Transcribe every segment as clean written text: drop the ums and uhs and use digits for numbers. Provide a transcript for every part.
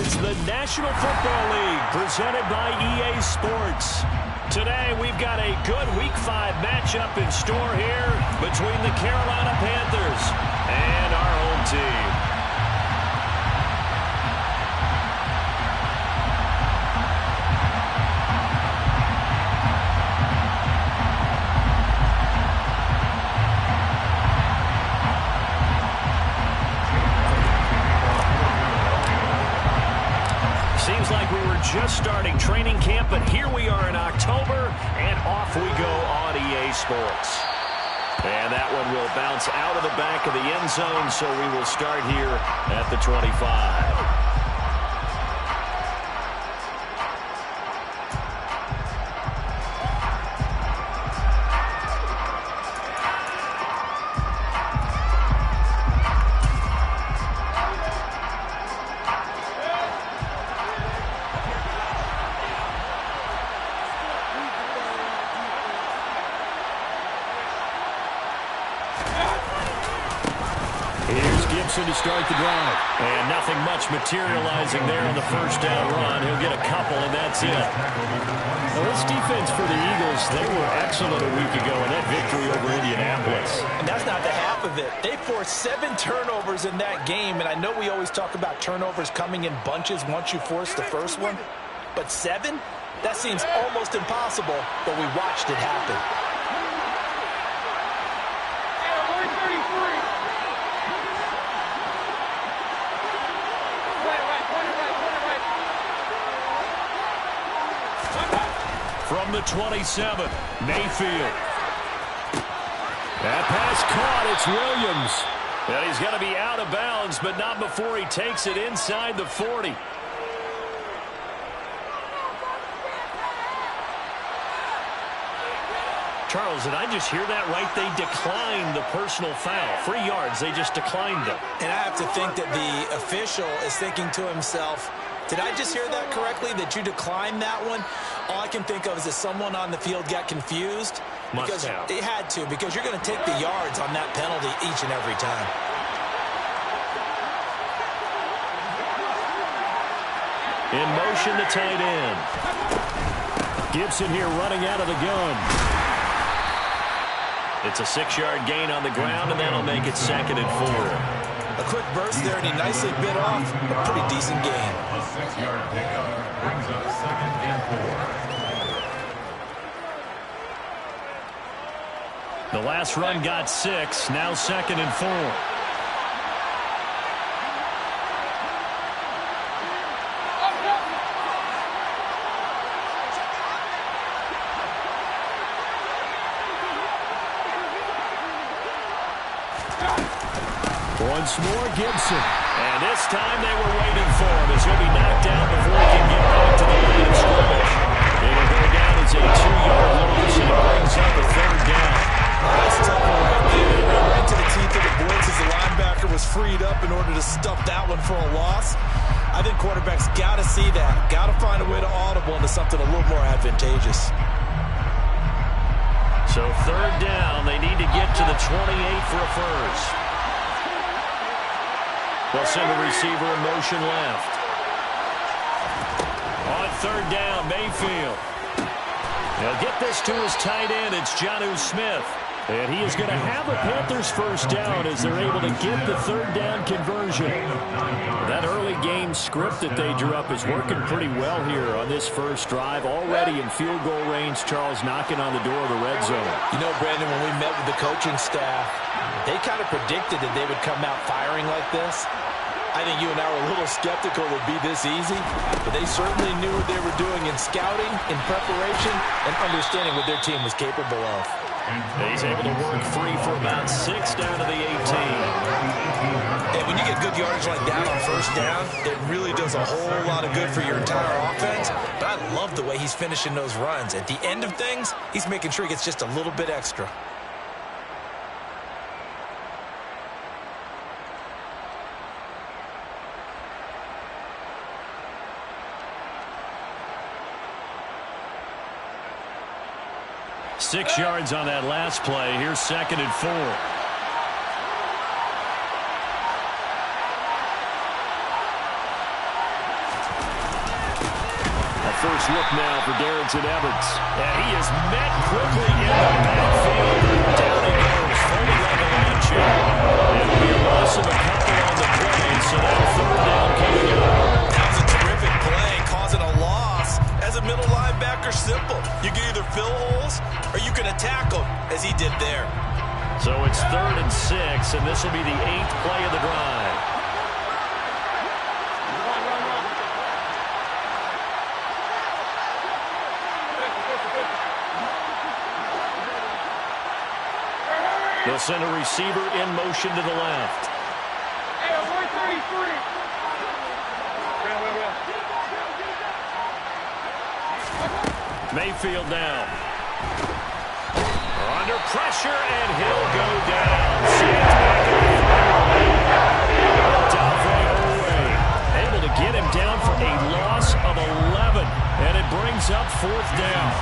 is the National Football League, presented by EA Sports. Today, we've got a good Week 5 matchup in store here between the Carolina Panthers and our home team. Seems like we were just starting training camp, but here we are in October, and off we go on EA Sports. And that one will bounce out of the back of the end zone, so we will start here at the 25. To start the drive. And nothing much materializing there on the first down run. He'll get a couple, and that's it. Well, this defense for the Eagles, they were excellent a week ago in that victory over Indianapolis. And that's not the half of it. They forced 7 turnovers in that game, and I know we always talk about turnovers coming in bunches once you force the first one, but 7? That seems almost impossible, but we watched it happen. From the 27, Mayfield. That pass caught. It's Williams. And he's going to be out of bounds, but not before he takes it inside the 40. Charles, did I just hear that right? They declined the personal foul. 3 yards, they just declined them. And I have to think that the official is thinking to himself, did I just hear that correctly, that you declined that one? All I can think of is that someone on the field got confused. Must have. They had to, because you're going to take the yards on that penalty each and every time. In motion, the tight end. Gibson here running out of the gun. It's a 6-yard gain on the ground, and that'll make it 2nd and 4. A quick burst there, and he nicely bit off a pretty decent gain. A 6-yard pickup brings up 2nd and 4. The last run got 6, now 2nd and 4. Once more, Gibson. And this time they were waiting for him as he'll be knocked down before he can get back to the line of scrimmage. It'll go down as a 2-yard loss, and it brings up a 3rd down. That's tough right there. Right to the teeth of the blitz as the linebacker was freed up in order to stuff that one for a loss. I think quarterbacks got to see that. Got to find a way to audible into something a little more advantageous. So 3rd down, they need to get to the 28 for a first. They'll send the receiver in motion left. On 3rd down, Mayfield. They'll get this to his tight end. It's Jonnu Smith. And he is going to have a Panthers first down as they're able to get the 3rd down conversion. That early game script that they drew up is working pretty well here on this first drive. Already in field goal range, Charles knocking on the door of the red zone. You know, Brandon, when we met with the coaching staff, they kind of predicted that they would come out firing like this. I think you and I were a little skeptical it would be this easy, but they certainly knew what they were doing in scouting, in preparation, and understanding what their team was capable of. He's able to work free for about 6 down to the 18. And when you get good yardage like that on first down, it really does a whole lot of good for your entire offense. But I love the way he's finishing those runs. At the end of things, he's making sure he gets just a little bit extra. Six yards on that last play. Here's 2nd and 4. first look now for Darrington Evans. And he is met quickly in the backfield. Down he goes, folded like a lawn chair. It'll be a loss of a couple on the play, so now third down coming up. That was a terrific play, causing a loss. As a middle linebacker, simple. You can either fill holes or you can attack them, as he did there. So it's 3rd and 6, and this will be the 8th play of the drive. They'll send a receiver in motion to the left. Mayfield now. Under pressure, and he'll go down. Saints back in the able to get him down for a loss of 11, and it brings up 4th down.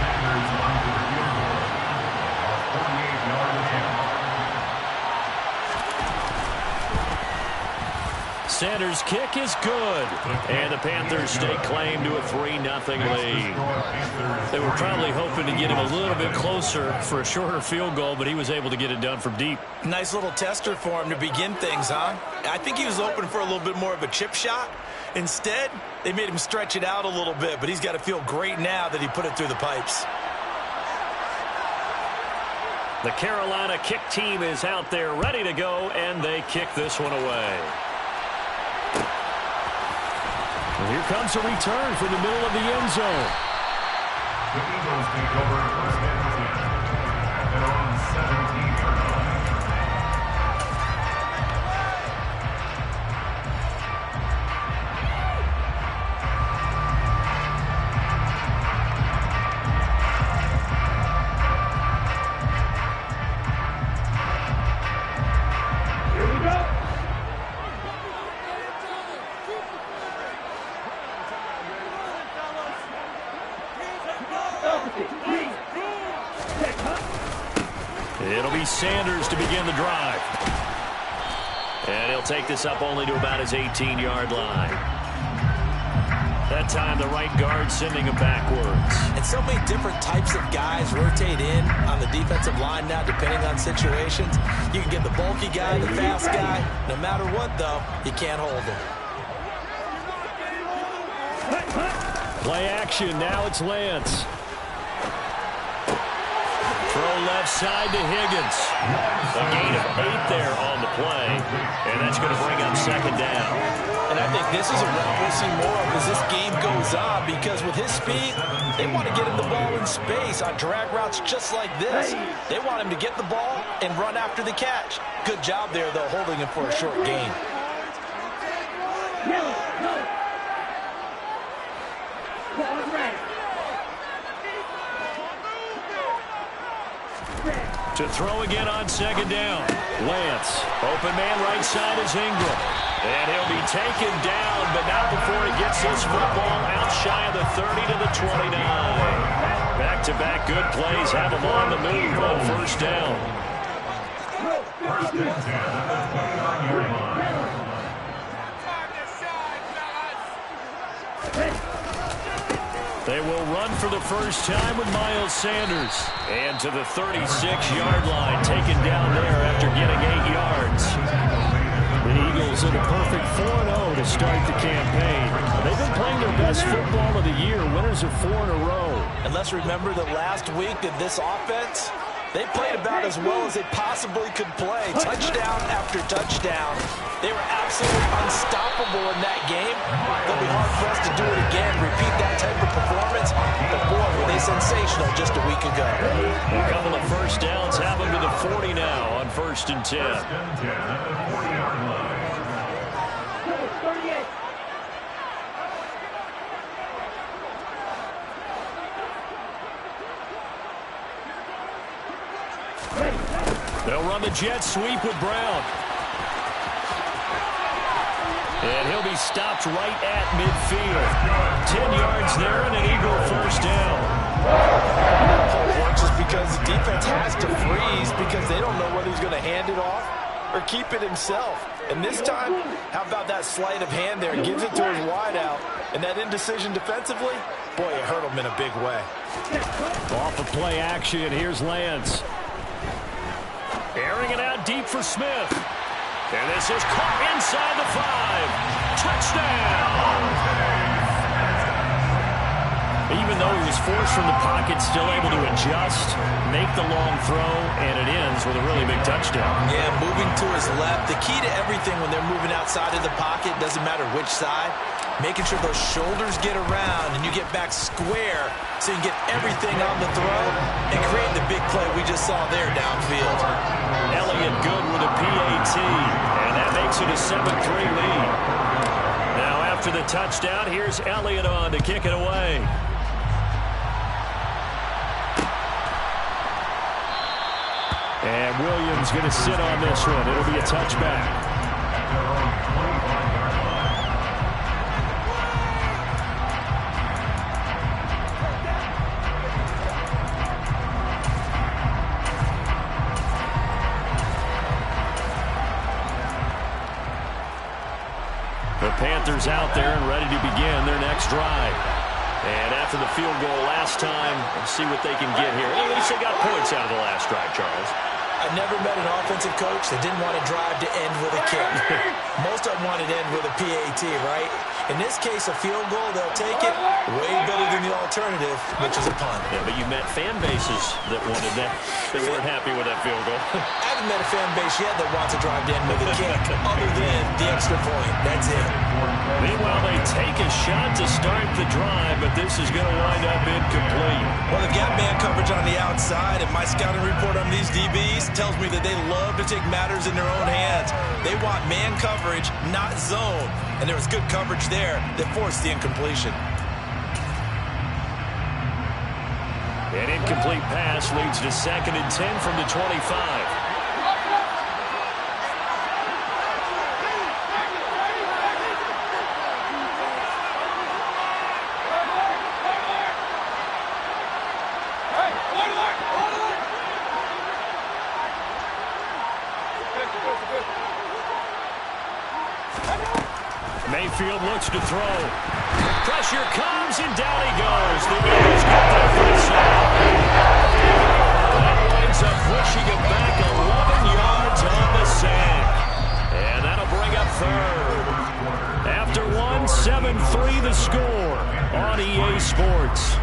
Sanders' kick is good, and the Panthers stake claim to a 3-0 lead. They were probably hoping to get him a little bit closer for a shorter field goal, but he was able to get it done from deep. Nice little tester for him to begin things, huh? I think he was hoping for a little bit more of a chip shot. Instead, they made him stretch it out a little bit, but he's got to feel great now that he put it through the pipes. The Carolina kick team is out there ready to go, and they kick this one away. Well, here comes a return from the middle of the end zone. The Eagles take over 1st and 10 at their own 17-yard line. It'll be Sanders to begin the drive. And he'll take this up only to about his 18-yard line. That time the right guard sending him backwards. And so many different types of guys rotate in on the defensive line now, depending on situations. You can get the bulky guy, the fast guy. No matter what, though, you can't hold him. Play action. Now it's Lance. Throw left side to Higgins. A gain of 8 there on the play, and that's going to bring up 2nd down. And I think this is a route we'll see more of as this game goes on, because with his speed, they want to get him the ball in space on drag routes just like this. They want him to get the ball and run after the catch. Good job there, though, holding him for a short gain. To throw again on 2nd down. Lance. Open man right side is Ingram. And he'll be taken down, but not before he gets this football out shy of the 30 to the 29. Back-to-back good plays have him on the move on 1st down. 1st and 10 at the 29-yard line. They will run for the first time with Miles Sanders. And to the 36-yard line, taken down there after getting 8 yards. The Eagles in a perfect 4-0 to start the campaign. They've been playing their best football of the year, winners of 4 in a row. And let's remember that last week that this offense, they played about as well as they possibly could play. Touchdown after touchdown. They were absolutely unstoppable in that game. They'll be hard for us to do it again, repeat that type of performance. But boy, were they sensational just a week ago. A couple of first downs have them to the 40 now on 1st and 10. 1st and 10 at the 40-yard line. They'll run the jet sweep with Brown. And he'll be stopped right at midfield. 10 yards there and an Eagle first down. That works just because the defense has to freeze because they don't know whether he's going to hand it off or keep it himself. And this time, how about that sleight of hand there? Gives it to his wideout. And that indecision defensively, Boy, it hurt him in a big way. Off of play action, here's Lance. Airing it out deep for Smith. And this is caught inside the 5. Touchdown! Even though he was forced from the pocket, still able to adjust, make the long throw, and it ends with a really big touchdown. Yeah, moving to his left. The key to everything when they're moving outside of the pocket, doesn't matter which side, making sure those shoulders get around and you get back square so you can get everything on the throw and create the big play we just saw there downfield. Elliott good with a PAT, and that makes it a 7-3 lead. Now after the touchdown, here's Elliott on to kick it away. And Williams going to sit on this one. It'll be a touchback. The Panthers out there and ready to begin their next drive. And after the field goal last time, let's see what they can get here. At least they got points out of the last drive, Charles. I've never met an offensive coach that didn't want a drive to end with a kick. Most of them wanted to end with a PAT, right? In this case, a field goal, they'll take it. Way better than the alternative, which is a punt. Yeah, but you met fan bases that wanted that. They weren't happy with that field goal. I haven't met a fan base yet that wants a drive to end with a kick, other than the extra point. That's it. Meanwhile, they take a shot to start the drive, but this is going to wind up incomplete. Well, they've got man coverage on the outside, and my scouting report on these DBs tells me that they love to take matters in their own hands. They want man coverage, not zone. And there was good coverage there that forced the incompletion. An incomplete pass leads to 2nd and 10 from the 25. Mayfield looks to throw. Pressure comes, and down he goes. The Eagles get there for the sack. That winds up pushing him back 11 yards on the sack. And that'll bring up 3rd. After 1, 7-3 the score on EA Sports.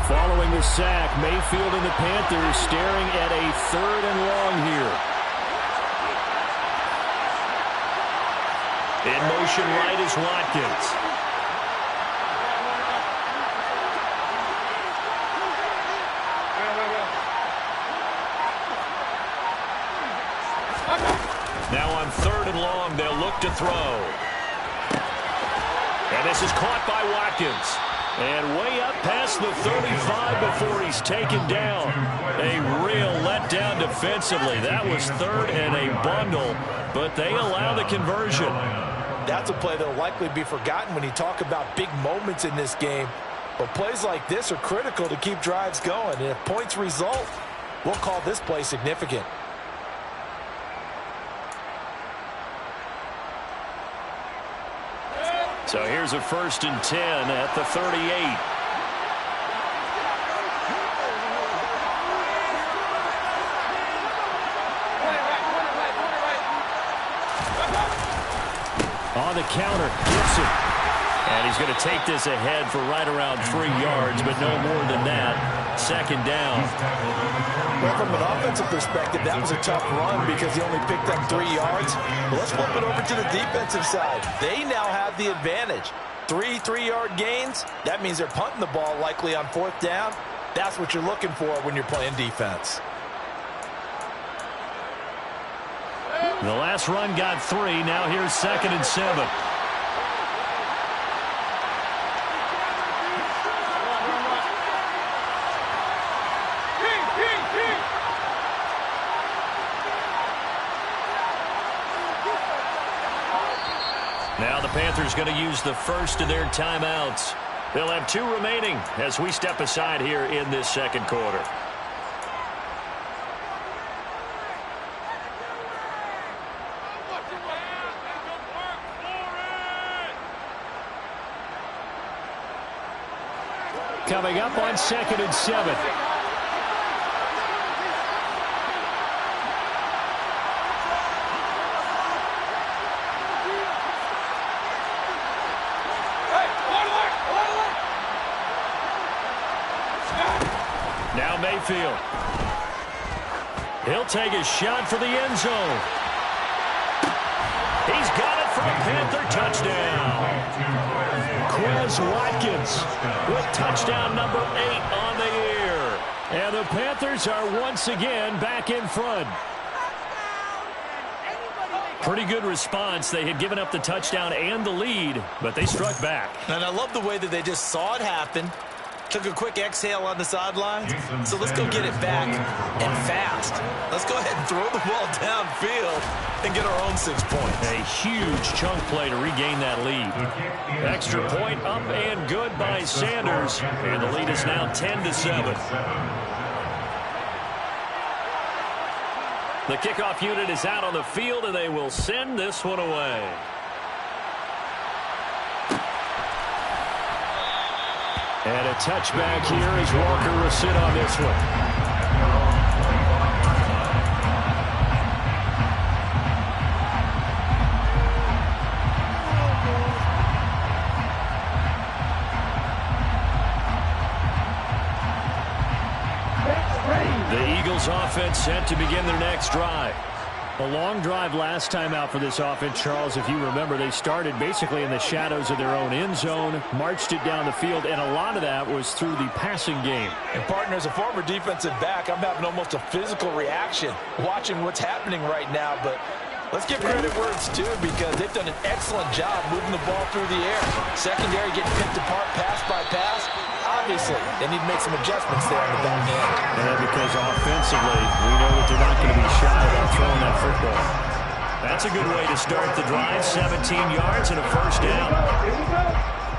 Following the sack, Mayfield and the Panthers staring at a 3rd and long here. In motion right is Watkins. Now on 3rd and long, they'll look to throw. And this is caught by Watkins. And way up past the 35 before he's taken down. A real letdown defensively. That was 3rd and a bundle, but they allow the conversion. That's a play that will likely be forgotten when you talk about big moments in this game. But plays like this are critical to keep drives going. And if points result, we'll call this play significant. So here's a 1st and 10 at the 38. On the counter, Gibson. And he's going to take this ahead for right around 3 yards, but no more than that. 2nd down. Well, from an offensive perspective, that was a tough run because he only picked up 3 yards. Well, let's flip it over to the defensive side. They now have the advantage. 3 3-yard gains, that means they're punting the ball likely on 4th down. That's what you're looking for when you're playing defense. The last run got 3. Now here's 2nd and 7. Now the Panthers going to use the first of their timeouts. They'll have 2 remaining as we step aside here in this second quarter. Coming up on 2nd and 7. Now Mayfield. He'll take a shot for the end zone. He's got it for a Panther touchdown. Quez Watkins with touchdown number 8 on the year. And the Panthers are once again back in front. Pretty good response. They had given up the touchdown and the lead, but they struck back. And I love the way that they just saw it happen. Took a quick exhale on the sidelines. So let's go get it back and fast. Let's go ahead and throw the ball downfield and get our own 6 points. A huge chunk play to regain that lead. Extra point up and good by Sanders. And the lead is now 10-7. The kickoff unit is out on the field, and they will send this one away. And a touchback here as Walker will sit on this one. The Eagles offense set to begin their next drive. A long drive last time out for this offense, Charles. If you remember, they started basically in the shadows of their own end zone, marched it down the field, and a lot of that was through the passing game. And, partner, as a former defensive back, I'm having almost a physical reaction watching what's happening right now. But let's give credit where it's due because they've done an excellent job moving the ball through the air. Secondary getting picked apart pass by pass. Obviously, they need to make some adjustments there on the back end. And because offensively, we know that they're not going to be shy about throwing that football. That's a good way to start the drive. 17 yards and a first down.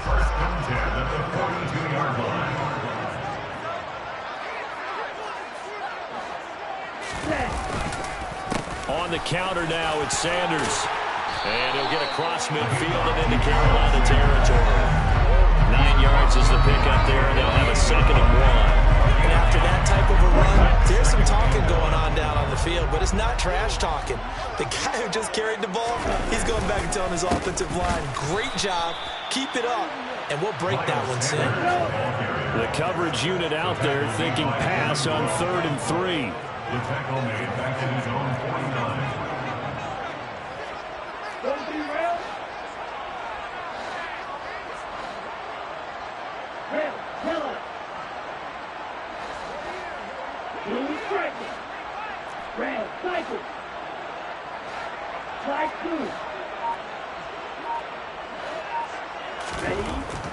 First and 10 at the 42-yard line. On the counter now, it's Sanders. And he'll get across midfield and into Carolina territory. 9 yards is the pickup there, and they'll have a 2nd and 1. And after that type of a run, there's some talking going on down on the field, but it's not trash talking. The guy who just carried the ball, he's going back and telling his offensive line, great job, keep it up, and we'll break that one soon. The coverage unit out there thinking pass on 3rd and 3. The tackle made back in his own 49.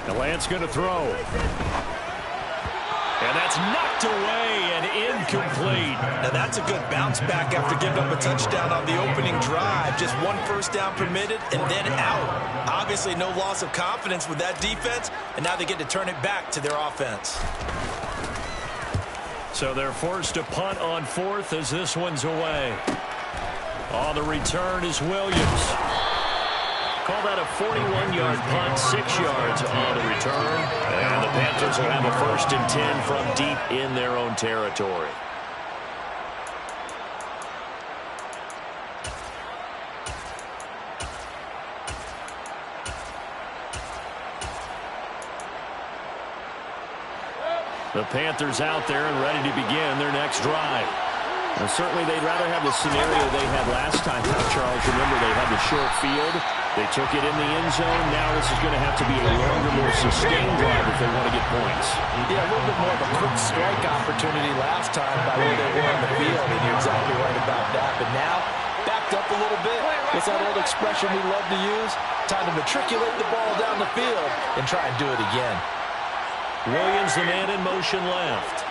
The Lance going to throw. And that's knocked away and incomplete. Now that's a good bounce back after giving up a touchdown on the opening drive. Just 1 first down permitted and then out. Obviously no loss of confidence with that defense, and now they get to turn it back to their offense. So they're forced to punt on 4th as this one's away. On the return is Williams. Call that a 41-yard punt, 6 yards on the return. And the Panthers will have a 1st and 10 from deep in their own territory. The Panthers out there and ready to begin their next drive. Well, certainly they'd rather have the scenario they had last time, Charles. Remember, they had the short field. They took it in the end zone. Now this is going to have to be a longer, more sustained drive if they want to get points. Yeah, a little bit more of a quick strike opportunity last time by where they were on the field, and you're exactly right about that. But now, backed up a little bit. What's that old expression we love to use? Time to matriculate the ball down the field and try and do it again. Williams, the man in motion left.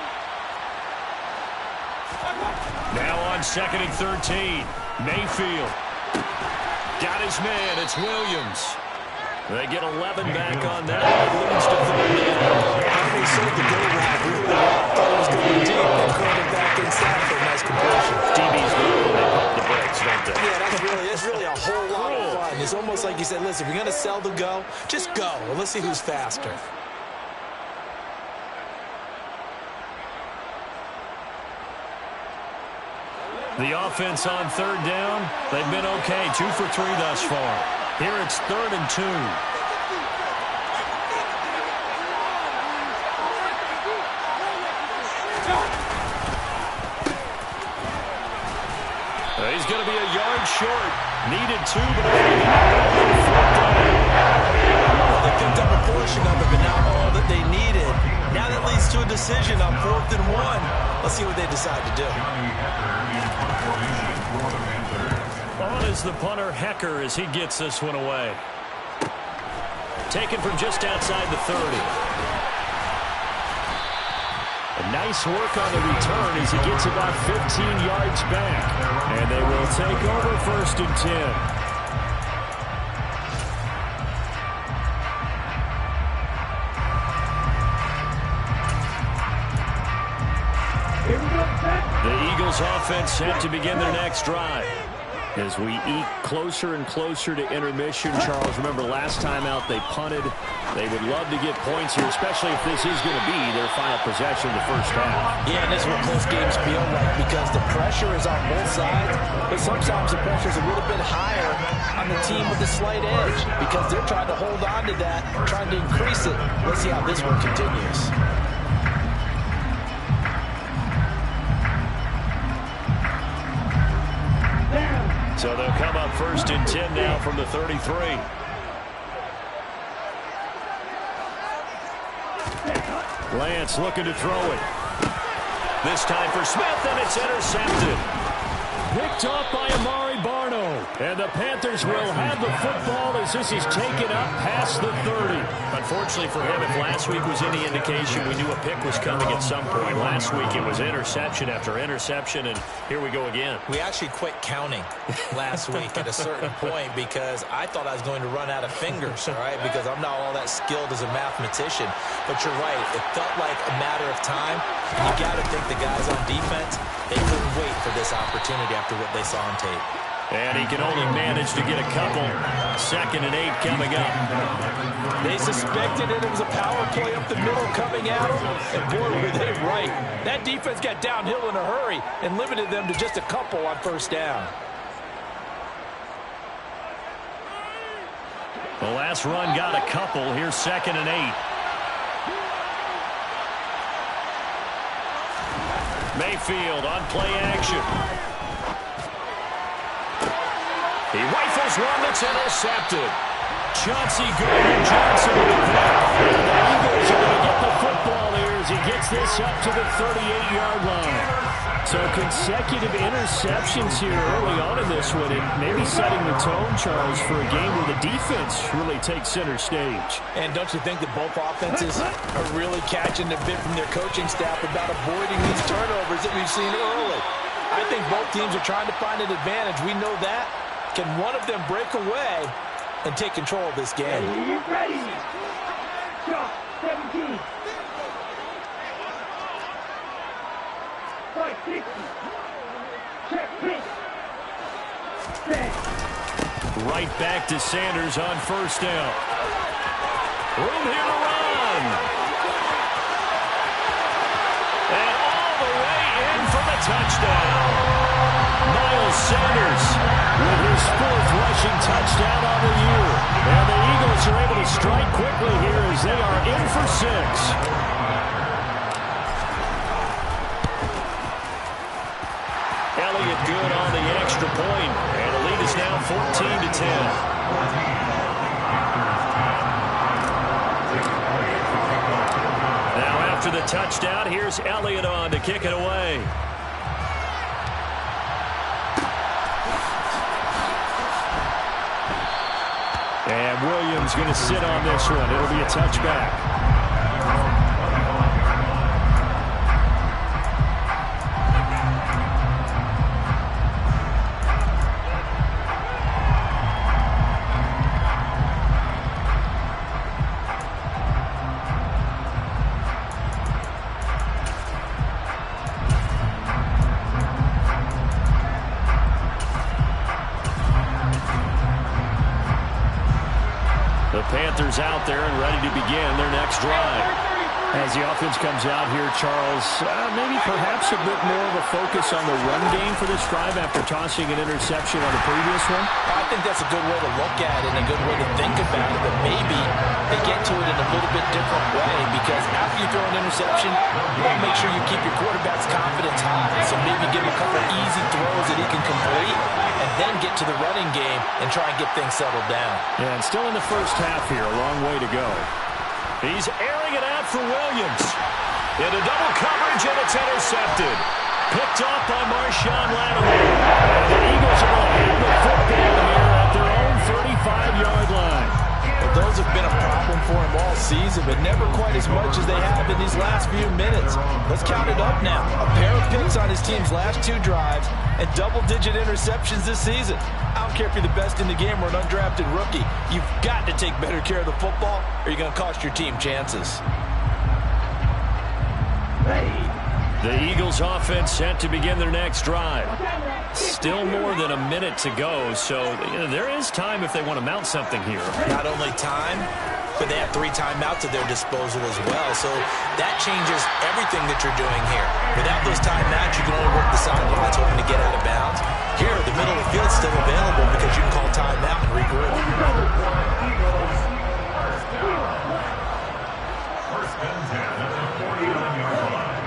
Now on 2nd and 13. Mayfield. Got his man. It's Williams. They get 11 back on that. Leads to third down. He sold the goal route really well. Thought it was going to be deep. Then caught it back inside for a nice completion. DBs know when they pump the brakes, don't they? Yeah, that's really a whole lot of fun. It's almost like you said, listen, if you're going to sell the go, just go. Well, let's see who's faster. The offense on third down, they've been okay. 2 for 3 thus far. Here it's 3rd and 2. He's going to be a yard short. Needed 2, but they picked up a portion of it, but not all that they needed. Now that leads to a decision on 4th and 1. Let's see what they decide to do. On is the punter, Hecker, as he gets this one away. Taken from just outside the 30. A nice work on the return as he gets about 15 yards back. And they will take over 1st and 10. The Eagles offense set to begin their next drive. As we eke closer and closer to intermission, Charles, remember last time out they punted. They would love to get points here, especially if this is going to be their final possession of the first half. Yeah, and this is what close games feel like because the pressure is on both sides, but sometimes the pressure is a little bit higher on the team with the slight edge because they're trying to hold on to that, trying to increase it. Let's see how this one continues. So they'll come up 1st and 10 now from the 33. Lance looking to throw it. This time for Smith, and it's intercepted. Picked off by Amari Barno. And the Panthers will have the football as this is taken up past the 30. Unfortunately for him, if last week was any indication, we knew a pick was coming at some point. Last week it was interception after interception, and here we go again. We actually quit counting last week at a certain point because I thought I was going to run out of fingers, all right, because I'm not all that skilled as a mathematician. But you're right. It felt like a matter of time. You got to think the guys on defense, they couldn't wait for this opportunity after what they saw on tape. And he can only manage to get a couple. 2nd and 8 coming up. They suspected it was a power play up the middle coming at them. And boy, were they right. That defense got downhill in a hurry and limited them to just a couple on 1st down. The last run got a couple. Here's 2nd and 8. Mayfield on play action. He rifles one that's intercepted. Chauncey Gardner-Johnson with the pick. And the Eagles are going to get the football here as he gets this up to the 38-yard line. So consecutive interceptions here early on in this one, and maybe setting the tone, Charles, for a game where the defense really takes center stage. And don't you think that both offenses are really catching the bit from their coaching staff about avoiding these turnovers that we've seen early? I think both teams are trying to find an advantage. We know that. Can one of them break away and take control of this game? Ready. Drop 17. 560. Check pitch. Right back to Sanders on 1st down. Room here to run. And all the way in for the touchdown. Miles Sanders with his 4th rushing touchdown on the year. And the Eagles are able to strike quickly here as they are in for 6. Elliott good on the extra point. And the lead is now 14-10. Now after the touchdown, here's Elliott on to kick it away. And Williams going to sit on this one. It'll be a touchback. The Panthers out there and ready to begin their next drive. As the offense comes out here, Charles, maybe perhaps a bit more of a focus on the run game for this drive after tossing an interception on the previous one? I think that's a good way to look at it and a good way to think about it, but maybe they get to it in a little bit different way because after you throw an interception, you want to make sure you keep your quarterback's confidence high. So maybe give him a couple easy throws that he can complete and then get to the running game and try and get things settled down. Yeah, and still in the first half here, a long way to go. He's airing it out for Williams. Into double coverage, and it's intercepted. Picked off by Marshawn Lattimore. And the Eagles are going to have the football here at their own 35-yard line. Well, those have been a problem for him all season, but never quite as much as they have in these last few minutes. Let's count it up now. A pair of picks on his team's last 2 drives and double-digit interceptions this season. I don't care if you're the best in the game or an undrafted rookie. You've got to take better care of the football or you're going to cost your team chances. The Eagles offense set to begin their next drive. Still more than a minute to go, so there is time if they want to mount something here. Not only time, but they have 3 timeouts at their disposal as well. So that changes everything that you're doing here. Without those timeouts, you can only work the sidelines hoping to get out of bounds. Here, the middle of the field is still available because you can call timeout and regroup. First and 10 at the 49-yard line.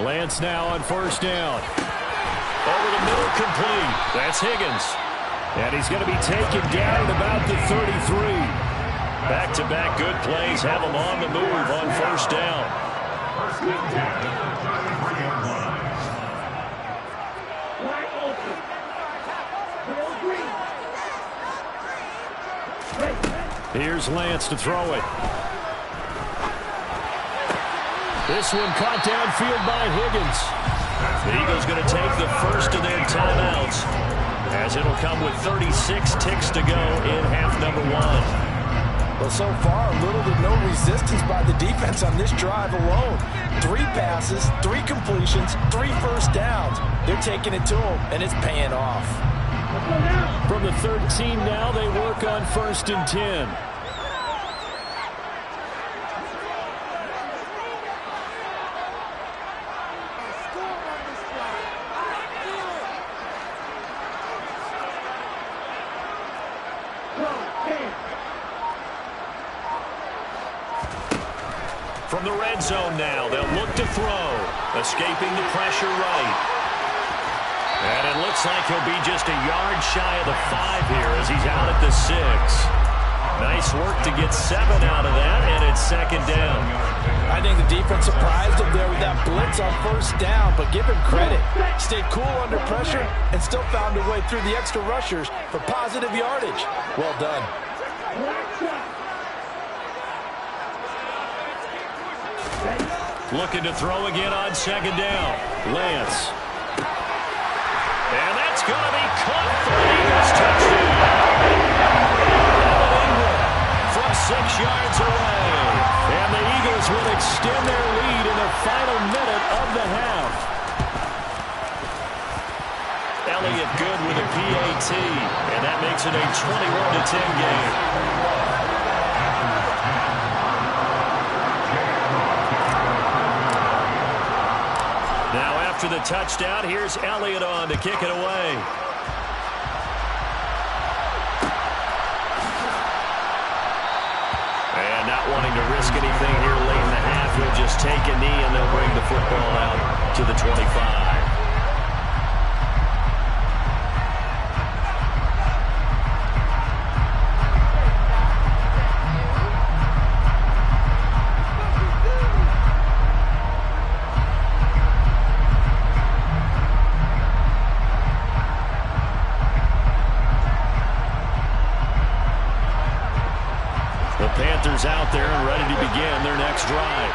Lance now on first down. Over the middle, complete. That's Higgins. And he's going to be taken down at about the 33. Back-to-back good plays have him on the move on first down. First and 10 at the 33-yard line. Here's Lance to throw it. This one caught downfield by Higgins. The Eagles going to take the first of their timeouts, as it'll come with 36 ticks to go in half number 1. Well, so far, little to no resistance by the defense on this drive alone. 3 passes, 3 completions, 3 first downs. They're taking it to them, and it's paying off. From the 13 now, they work on first and 10. From the red zone now, they'll look to throw. Escaping the pressure right. And it looks like he'll be just a yard shy of the 5 here as he's out at the 6. Nice work to get 7 out of that, and it's second down. I think the defense surprised him there with that blitz on first down, but give him credit. Stayed cool under pressure and still found a way through the extra rushers for positive yardage. Well done. Looking to throw again on second down. Lance. And that's going to be caught for an Eagles touchdown. From 6 yards away. And the Eagles will extend their lead in the final minute of the half. Elliott good with a PAT. And that makes it a 21-10 game. Now after the touchdown, here's Elliott on to kick it away. And not wanting to risk anything here late in the half, he'll just take a knee and they'll bring the football out to the 25. Out there and ready to begin their next drive.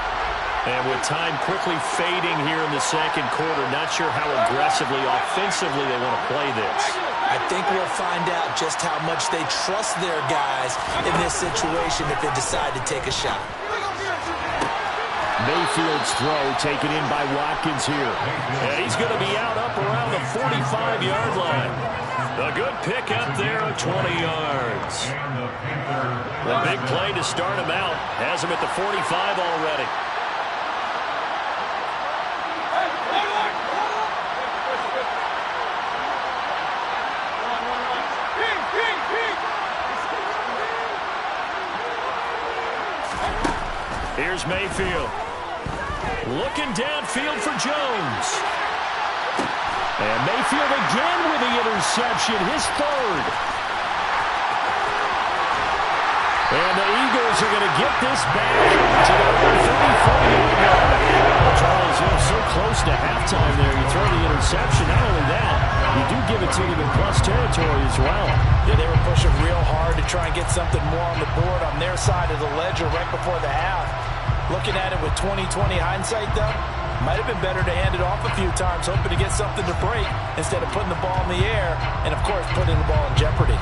And with time quickly fading here in the second quarter, not sure how aggressively, offensively they want to play this. I think we'll find out just how much they trust their guys in this situation if they decide to take a shot. Mayfield's throw taken in by Watkins here. And he's going to be out up around the 45-yard line. A good pick up there of 20 yards. A big play to start him out. Has him at the 45 already. Here's Mayfield. Looking downfield for Jones. And Mayfield again with the interception, his third. And the Eagles are going to get this back to their 34-yard line. Charles, you're so close to halftime there. You throw the interception. Not only that, you do give it to them in plus territory as well. Yeah, they were pushing real hard to try and get something more on the board on their side of the ledger right before the half. Looking at it with 20/20 hindsight, though, might have been better to hand it off a few times, hoping to get something to break instead of putting the ball in the air and, of course, putting the ball in jeopardy.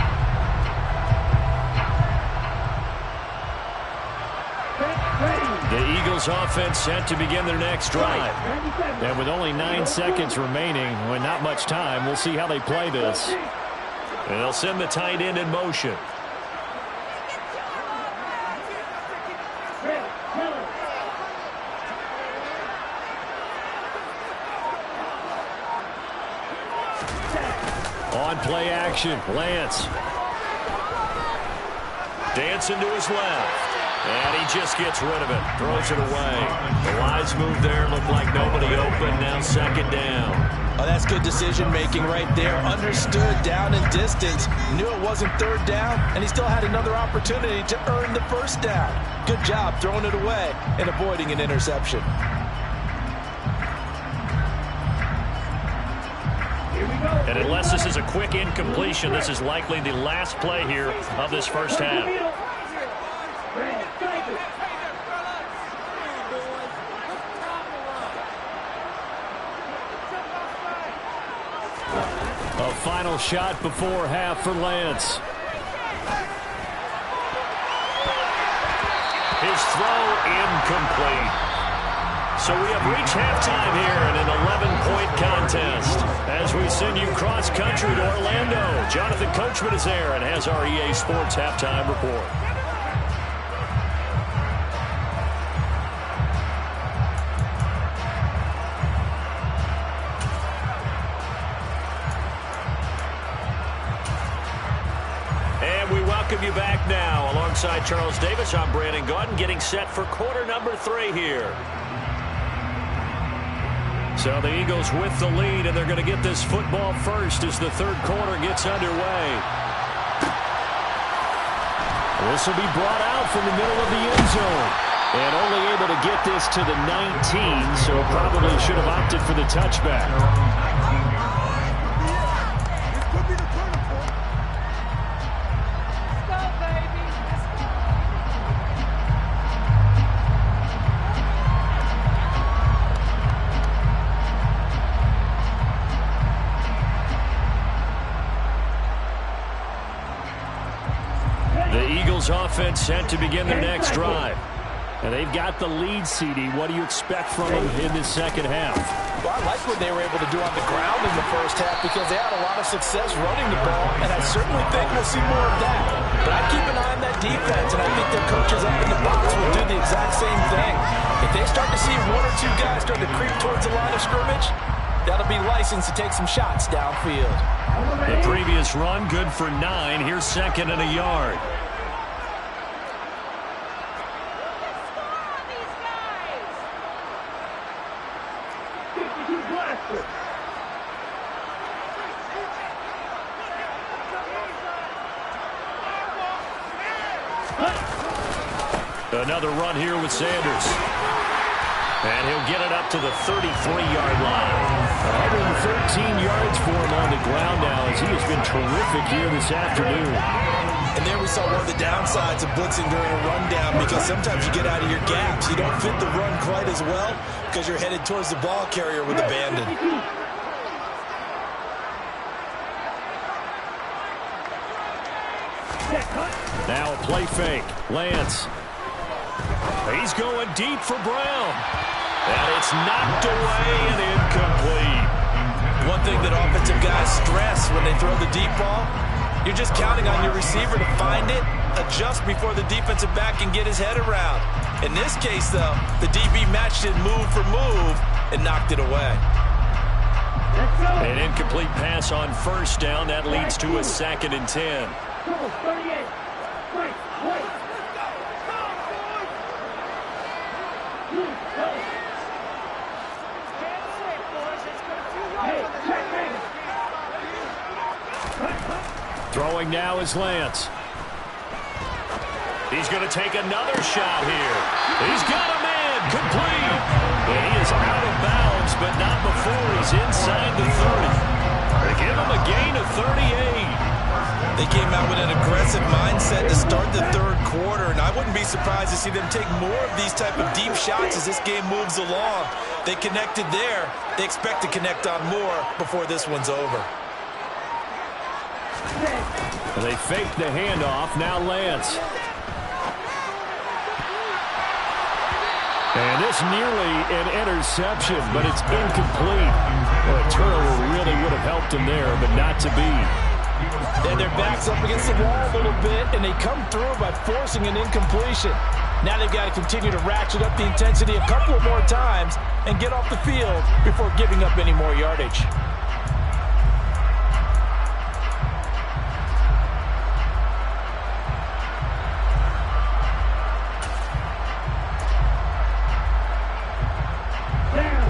The Eagles offense set to begin their next drive. And with only 9 seconds remaining, with not much time, we'll see how they play this. And they'll send the tight end in motion. On play action, Lance. Dancing to his left. And he just gets rid of it. Throws it away. The wise move there. Looked like nobody open. Now second down. Oh, that's good decision-making right there. Understood down and distance. Knew it wasn't third down, and he still had another opportunity to earn the first down. Good job throwing it away and avoiding an interception. And unless this is a quick incompletion, this is likely the last play here of this first half. A final shot before half for Lance. His throw incomplete. So we have reached halftime here in an 11-point contest. As we send you cross-country to Orlando, Jonathan Coachman is there and has our EA Sports halftime report. And we welcome you back now. Alongside Charles Davis, I'm Brandon Gaudin, getting set for quarter number 3 here. So the Eagles with the lead, and they're going to get this football first as the third quarter gets underway. This will be brought out from the middle of the end zone. And only able to get this to the 19, so probably should have opted for the touchback. Offense set to begin their next drive. And they've got the lead, CD. What do you expect from them in this second half? Well, I like what they were able to do on the ground in the first half because they had a lot of success running the ball, and I certainly think we'll see more of that. But I keep an eye on that defense, and I think their coaches up in the box will do the exact same thing. If they start to see 1 or 2 guys start to creep towards the line of scrimmage, that'll be licensed to take some shots downfield. The previous run, good for 9. Here's second and a yard. Another run here with Sanders. And he'll get it up to the 33-yard line. 113 yards for him on the ground now as he has been terrific here this afternoon. And there we saw one of the downsides of blitzing during a rundown because sometimes you get out of your gaps. You don't fit the run quite as well because you're headed towards the ball carrier with abandon. Now a play fake. Lance. He's going deep for Brown. And it's knocked away and incomplete. One thing that offensive guys stress when they throw the deep ball, you're just counting on your receiver to find it, adjust before the defensive back can get his head around. In this case, though, the DB matched it move for move and knocked it away. An incomplete pass on first down. That leads to a 2nd and 10. Throwing now is Lance. He's going to take another shot here. He's got a man complete. And he is out of bounds, but not before he's inside the 30. They give him a gain of 38. They came out with an aggressive mindset to start the third quarter, and I wouldn't be surprised to see them take more of these type of deep shots as this game moves along. They connected there. They expect to connect on more before this one's over. And they fake the handoff. Now Lance. And this nearly an interception, but it's incomplete. Well, a turnover really would have helped him there, but not to be. Then their backs up against the wall a little bit, and they come through by forcing an incompletion. Now they've got to continue to ratchet up the intensity a couple of more times and get off the field before giving up any more yardage.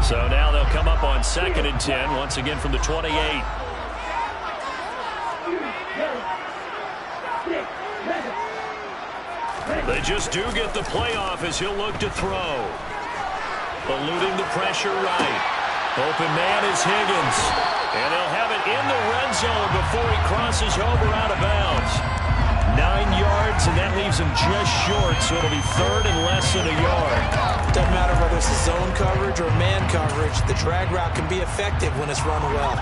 So now they'll come up on 2nd and 10, once again from the 28. They just do get the playoff as he'll look to throw. Eluding the pressure right. Open man is Higgins. And they'll have it in the red zone before he crosses over out of bounds. 9 yards, and that leaves him just short, so it'll be 3rd and less than a yard. Doesn't matter whether it's zone coverage or man coverage, the drag route can be effective when it's run well.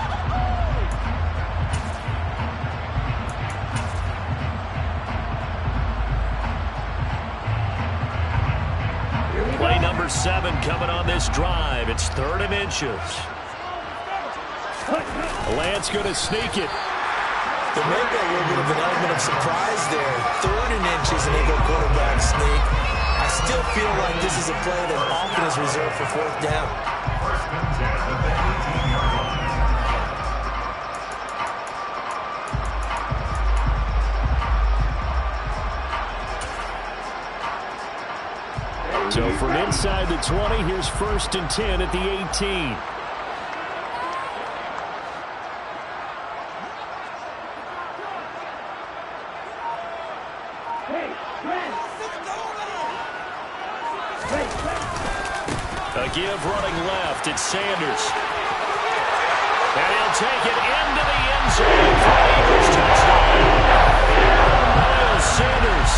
Play number 7 coming on this drive. It's 3rd and inches. Lance going to sneak it. There may be a little bit of an element of surprise there. 3rd and inches, and they go quarterback sneak. I still feel like this is a play that often is reserved for 4th down. 1st and 10 at the 18-yard line. So from inside the 20, here's 1st and 10 at the 18. A give running left. It's Sanders. And he'll take it into the end zone for an Eagles touchdown. Miles Sanders,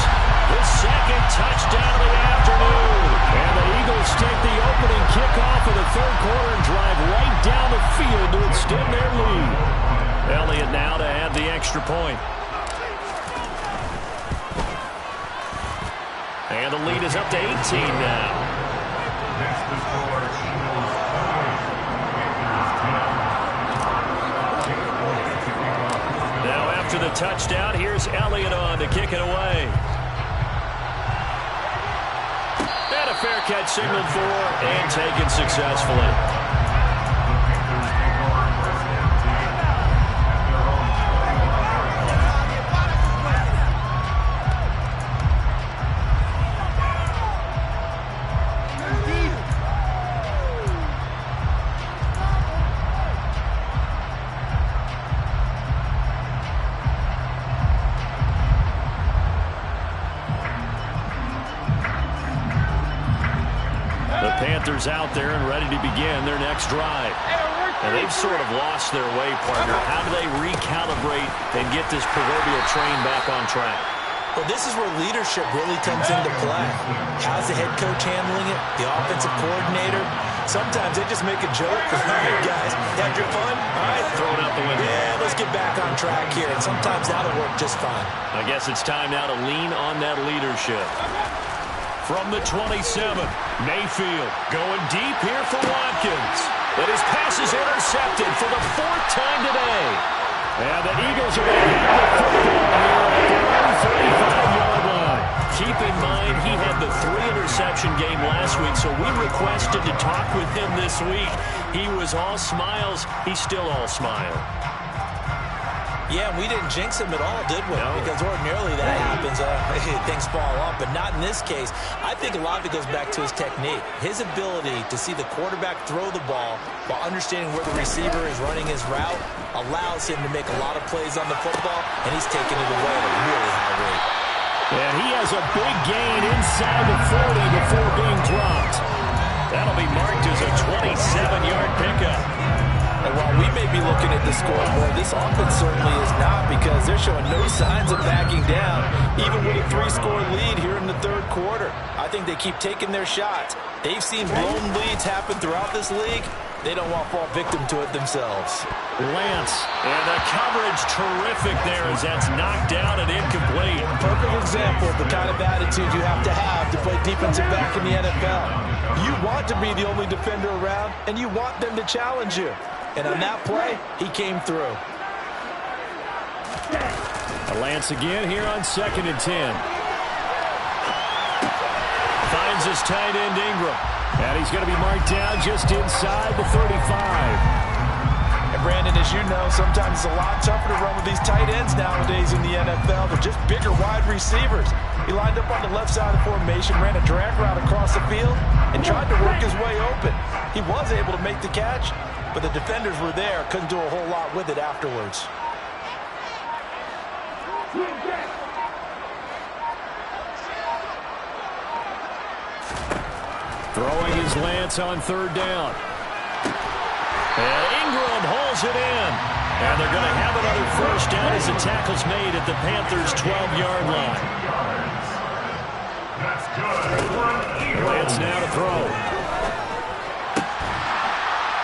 the 2nd touchdown of the afternoon. And the Eagles take the opening kickoff of the 3rd quarter and drive right down the field to extend their lead. Elliott now to add the extra point. And the lead is up to 18 now. Next to score, Eagles 10. Now after the touchdown, here's Elliott on to kick it away. And a fair catch signaled for and taken successfully. Out there and ready to begin their next drive. And they've sort of lost their way, partner. How do they recalibrate and get this proverbial train back on track? Well, this is where leadership really comes into play. How's the head coach handling it? The offensive coordinator? Sometimes they just make a joke. All right, guys, had your fun? All right, throw it out the window. Yeah, let's get back on track here. And sometimes that'll work just fine. I guess it's time now to lean on that leadership. From the 27, Mayfield going deep here for Watkins. But his pass is intercepted for the 4th time today. And the Eagles are going to have the football here at their own 35-yard line. Keep in mind, he had the 3-interception game last week, so we requested to talk with him this week. He was all smiles. He's still all smile. Yeah, we didn't jinx him at all, did we? No. Because ordinarily that happens. Things fall off, but not in this case. I think a lot of it goes back to his technique. His ability to see the quarterback throw the ball while understanding where the receiver is running his route allows him to make a lot of plays on the football, and he's taking it away at a really high rate. And he has a big gain inside the 40 before being dropped. That'll be marked as a 27-yard pickup. And while we may be looking at the scoreboard, this offense certainly is not, because they're showing no signs of backing down, even with a 3-score lead here in the 3rd quarter. I think they keep taking their shots. They've seen blown leads happen throughout this league. They don't want to fall victim to it themselves. Lance, and the coverage terrific there as that's knocked down and incomplete. Perfect example of the kind of attitude you have to play defensive back in the NFL. You want to be the only defender around, and you want them to challenge you. And on that play, he came through. Lance again here on 2nd and 10. Finds his tight end Ingram. And he's going to be marked down just inside the 35. And Brandon, as you know, sometimes it's a lot tougher to run with these tight ends nowadays in the NFL. They're just bigger wide receivers. He lined up on the left side of the formation, ran a drag route across the field, and tried to work his way open. He was able to make the catch, but the defenders were there, couldn't do a whole lot with it afterwards. Throwing his Lance on 3rd down. And Ingram hauls it in. And they're going to have another 1st down as the tackle's made at the Panthers' 12-yard line. That's good for an Eagle. Lance now to throw.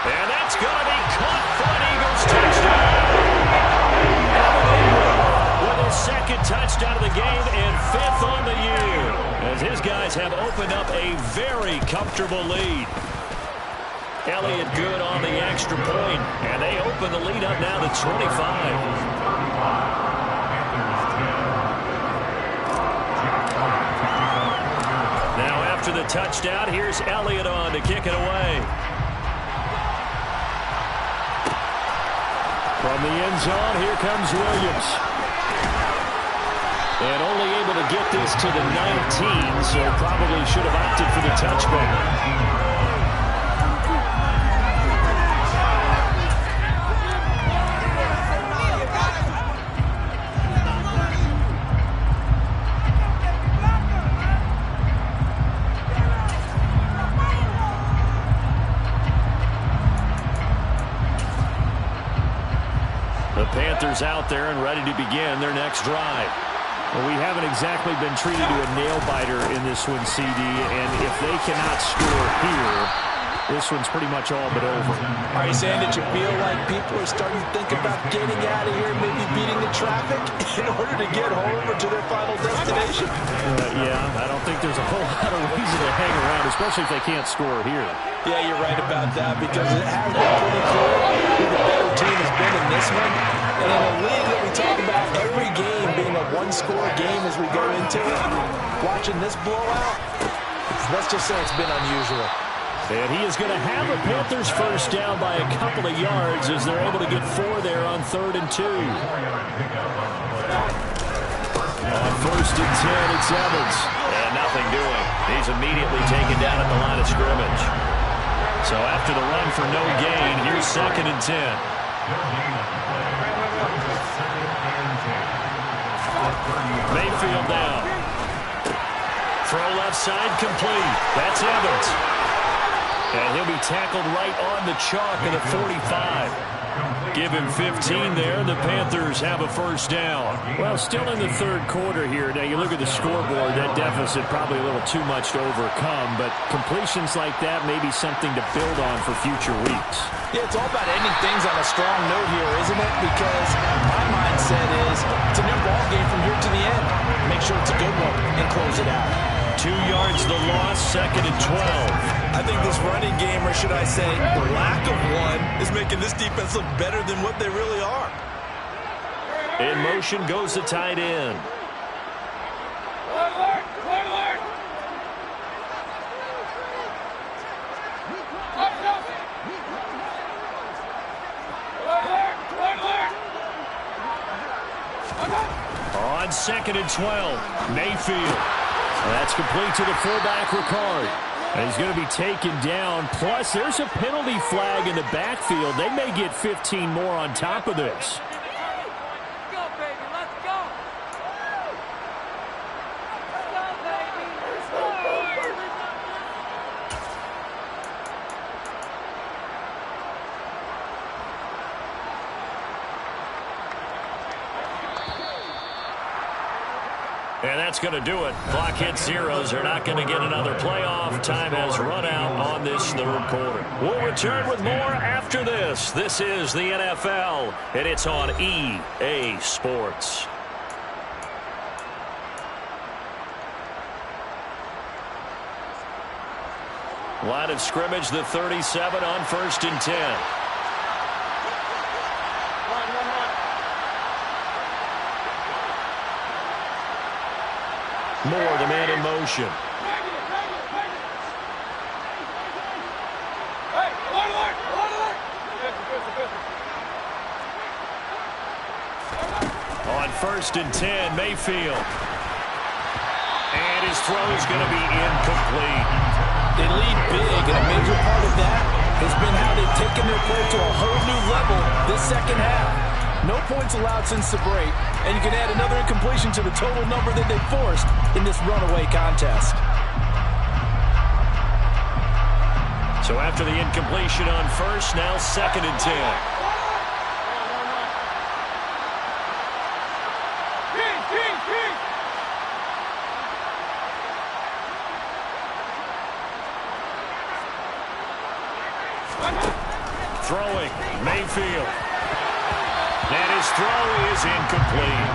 And that's going to be caught for an Eagles touchdown. Evan Ingram with his 2nd touchdown of the game and 5th on the year, as his guys have opened up a very comfortable lead. Elliott good on the extra point, and they open the lead up now to 25. Now after the touchdown, here's Elliott on to kick it away. From the end zone, here comes Williams. And only able to get this to the 19, so probably should have opted for the touchback. The Panthers out there and ready to begin their next drive. Well, we haven't exactly been treated to a nail-biter in this one, CD, and if they cannot score here, this one's pretty much all but over. Are you saying that you feel like people are starting to think about getting out of here, maybe beating the traffic in order to get home or to their final destination? Yeah, I don't think there's a whole lot of reason to hang around, especially if they can't score here. Yeah, you're right about that, because it has been pretty clear who the better team has been in this one. And in a league that we talk about every game being a one-score game as we go into it, watching this blowout, let's just say it's been unusual. And he is going to have a Panthers 1st down by a couple of yards as they're able to get 4 there on 3rd and 2. On 1st and 10, it's Evans. And nothing doing. He's immediately taken down at the line of scrimmage. So after the run for no gain, here's 2nd and 10. Mayfield down. Throw left side complete. That's Evans. And he'll be tackled right on the chalk at the 45. Give him 15 there. The Panthers have a 1st down. Well, still in the 3rd quarter here. Now, you look at the scoreboard, that deficit probably a little too much to overcome, but completions like that may be something to build on for future weeks. Yeah, it's all about ending things on a strong note here, isn't it? Because my mindset is it's a new ball game from here to the end. Make sure it's a good one and close it out. 2 yards the loss, 2nd and 12. I think this running game, or should I say the lack of one, is making this defense look better than what they really are. In motion goes the tight end. On 2nd and 12, Mayfield. That's complete to the fullback, Ricard. And he's going to be taken down. Plus, there's a penalty flag in the backfield. They may get 15 more on top of this. And that's going to do it. Clock hits zeros. They're not going to get another playoff. Time has run out on this 3rd quarter. We'll return with more after this. This is the NFL, and it's on EA Sports. Line of scrimmage, the 37 on 1st and 10. Moore, the man in motion. On 1st and 10, Mayfield. And his throw is going to be incomplete. They lead big, and a major part of that has been how they've taken their play to a whole new level this 2nd half. No points allowed since the break, and you can add another incompletion to the total number that they forced in this runaway contest. So after the incompletion on 1st, now 2nd and 10. Throwing, Mayfield. And his throw is incomplete.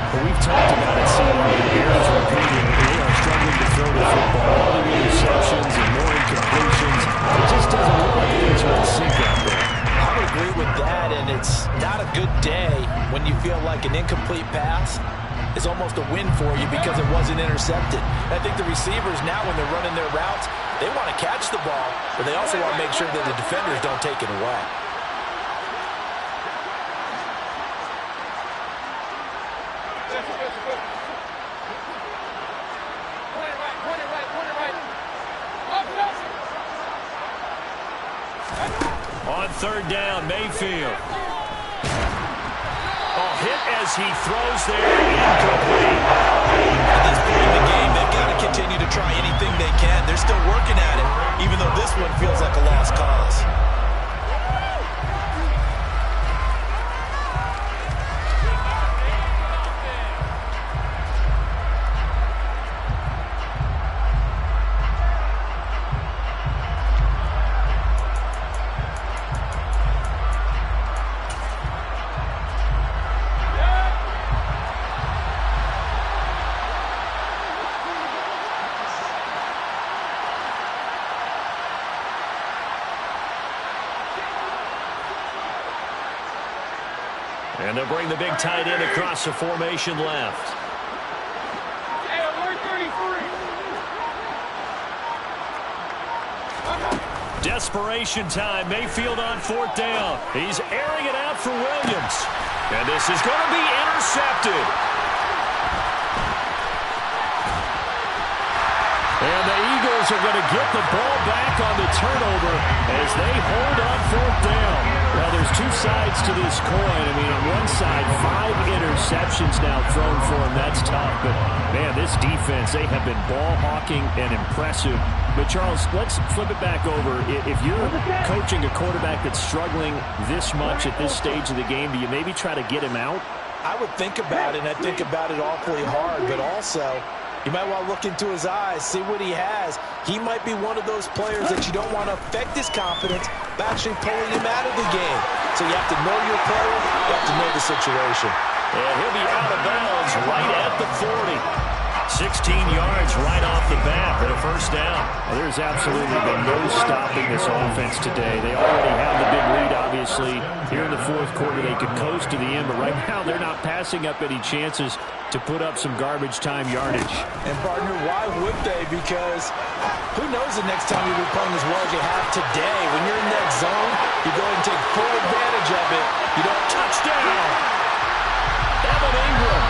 But we've talked about it, seeing the Bears repeating. They are struggling to throw the football. All the interceptions and more incompletions. It just doesn't look like things are in sync out there. I would agree with that, and it's not a good day when you feel like an incomplete pass is almost a win for you because it wasn't intercepted. I think the receivers now, when they're running their routes, they want to catch the ball, but they also want to make sure that the defenders don't take it away. On 3rd down, Mayfield. Hit as he throws there, incomplete. At this point in the game, they've got to continue to try anything they can. They're still working at it, even though this one feels like a lost cause. And they'll bring the big tight end across the formation left. Desperation time. Mayfield on 4th down. He's airing it out for Williams. And this is going to be intercepted. And the Eagles are going to get the ball back on the turnover as they hold on 4th down. Well, there's 2 sides to this coin. I mean, on one side, 5 interceptions now thrown for him. That's tough. But, man, this defense, they have been ball hawking and impressive. But, Charles, let's flip it back over. If you're coaching a quarterback that's struggling this much at this stage of the game, do you maybe try to get him out? I would think about it, and I think about it awfully hard. But also, you might want to look into his eyes, see what he has. He might be one of those players that you don't want to affect his confidence by actually pulling him out of the game. So you have to know your player, you have to know the situation. And he'll be out of bounds right at the 40. 16 yards right off the bat for a first down. Well, there's absolutely been no stopping this offense today. They already have the big lead, obviously. Here in the fourth quarter, they could coast to the end, but right now they're not passing up any chances to put up some garbage time yardage. And, partner, why would they? Because who knows the next time you'll be playing as well as you have today. When you're in that zone, you go and take full advantage of it. You don't touchdown. Evan Ingram,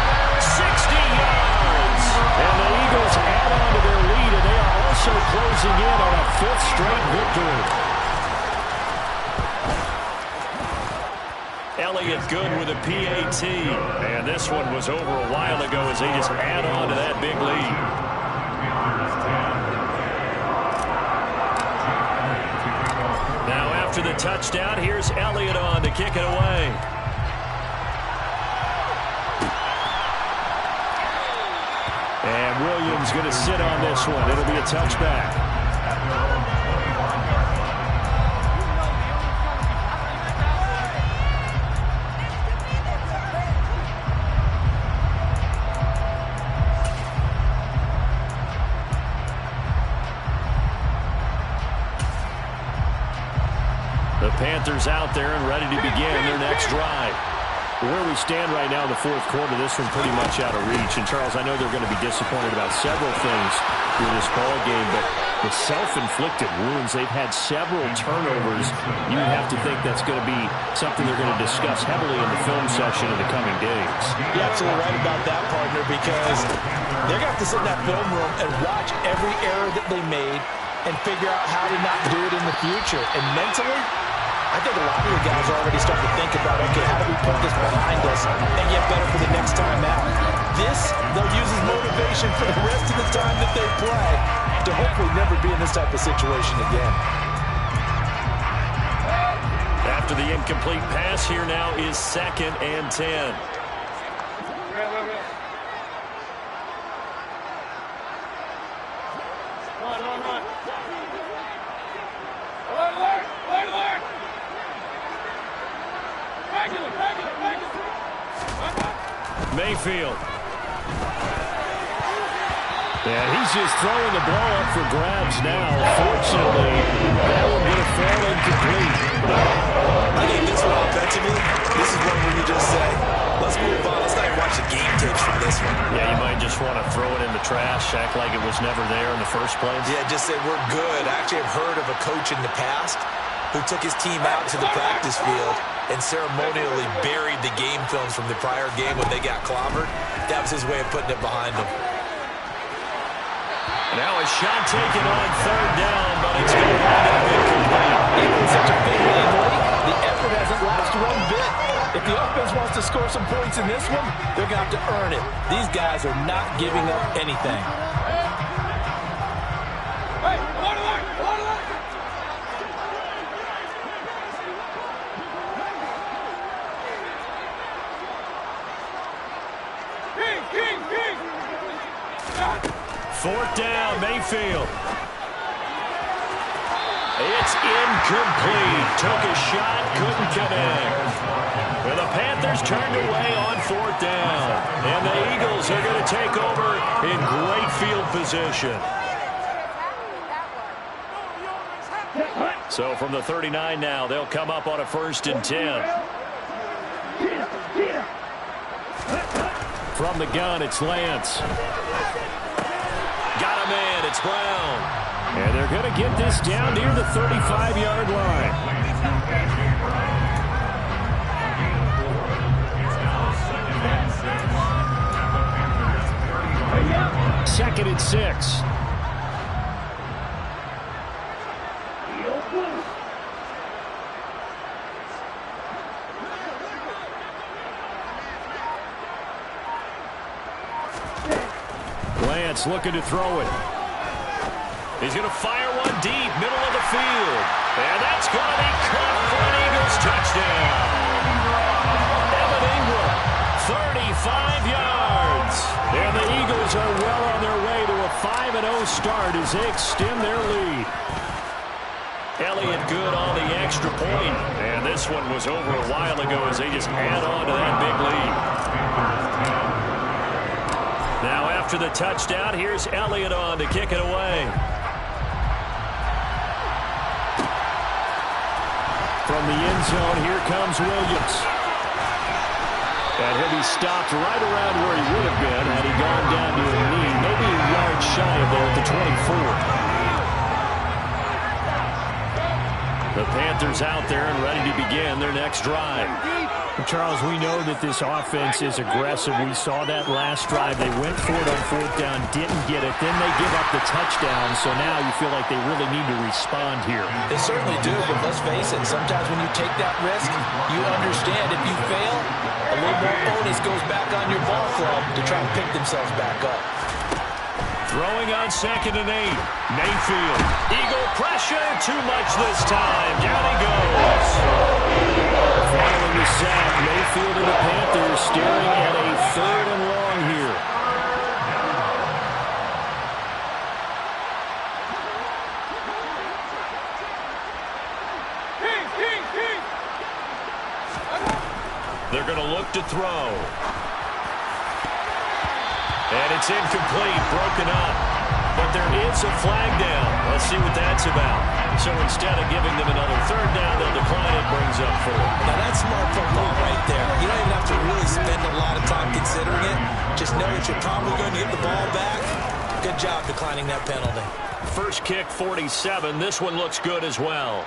60 yards. And the Eagles add on to their lead, and they are also closing in on a fifth straight victory. Elliott good with a PAT. And this one was over a while ago as they just add on to that big lead. Now after the touchdown, here's Elliott on to kick it away. And Williams going to sit on this one. It'll be a touchback. The Panthers out there and ready to begin their next drive. Where we stand right now in the fourth quarter, this one pretty much out of reach. And, Charles, I know they're going to be disappointed about several things through this ball game, but with self-inflicted wounds, they've had several turnovers. You have to think that's going to be something they're going to discuss heavily in the film session in the coming days. You're absolutely right about that, partner, because they're going to have to sit in that film room and watch every error that they made and figure out how to not do it in the future. And mentally, I think a lot of the guys are already starting to think about, okay, how do we put this behind us and get better for the next time out? This, they'll use as motivation for the rest of the time that they play to hopefully never be in this type of situation again. After the incomplete pass, here now is 2nd and 10. Mayfield. And he's just throwing the ball up for grabs now. Fortunately, that one would have fallen incomplete. I think this one offensively, this is one where you just say, let's move on. Let's not even watch the game tapes from this one. Yeah, you might just want to throw it in the trash, act like it was never there in the first place. Yeah, just say we're good. I actually have heard of a coach in the past who took his team out to the practice field and ceremonially buried the game films from the prior game when they got clobbered. That was his way of putting it behind them. Now a shot taken on 3rd down, but it's going to end up incomplete. Even in such a big lead, the effort hasn't lasted one bit. If the offense wants to score some points in this one, they're going to have to earn it. These guys are not giving up anything. Hey, come on, come on, come on. King. 4th down, Mayfield. It's incomplete. Took a shot, couldn't connect. Well, the Panthers turned away on 4th down. And the Eagles are going to take over in great field position. So from the 39 now, they'll come up on a 1st and 10. From the gun, it's Lance. Got him in. It's Brown. And they're going to get this down near the 35-yard line. 2nd and 6. Lance looking to throw it. He's going to fire one deep, middle of the field. And that's going to be caught for an Eagles touchdown. Evan Ingram, 35 yards. And the Eagles are well on their way to a 5-0 start as they extend their lead. Elliott good on the extra point. And this one was over a while ago as they just add on to that big lead. Now after After the touchdown, here's Elliott on to kick it away. From the end zone, here comes Williams. And he'll be stopped right around where he would have been had he gone down to a knee, maybe a yard shy of there at the 24. The Panthers out there and ready to begin their next drive. Charles, we know that this offense is aggressive. We saw that last drive. They went for it on fourth down, didn't get it. Then they give up the touchdown. So now you feel like they really need to respond here. They certainly do, but let's face it, sometimes when you take that risk, you understand if you fail, a little more bonus goes back on your ball club to try and pick themselves back up. Throwing on 2nd and 8. Mayfield. Eagle pressure. Too much this time. Down he goes. Following the sack, Mayfield and the Panthers staring at a 3rd and long here. They're going to look to throw. And it's incomplete, broken up. But there is a flag down. Let's see what that's about. So instead of giving them another 3rd down, they'll decline it, brings up 4. Now that's smart football right there. You don't even have to really spend a lot of time considering it. Just know that you're probably going to get the ball back. Good job declining that penalty. First kick, 47. This one looks good as well.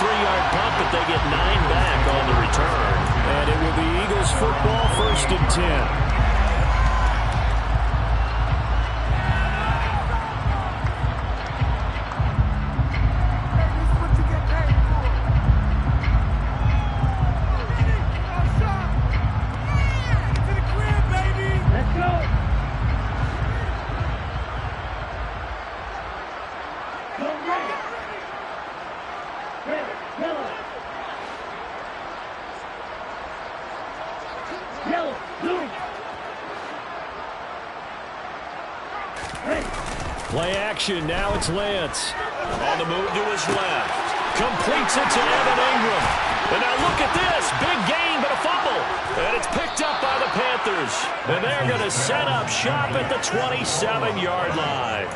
Yard punt, but they get 9 back on the return. And it will be Eagles football, 1st and 10. Play action. Now it's Lance. On the move to his left. Completes it to Evan Ingram. And now look at this. Big gain, but a fumble. And it's picked up by the Panthers. And they're going to set up shop at the 27-yard line.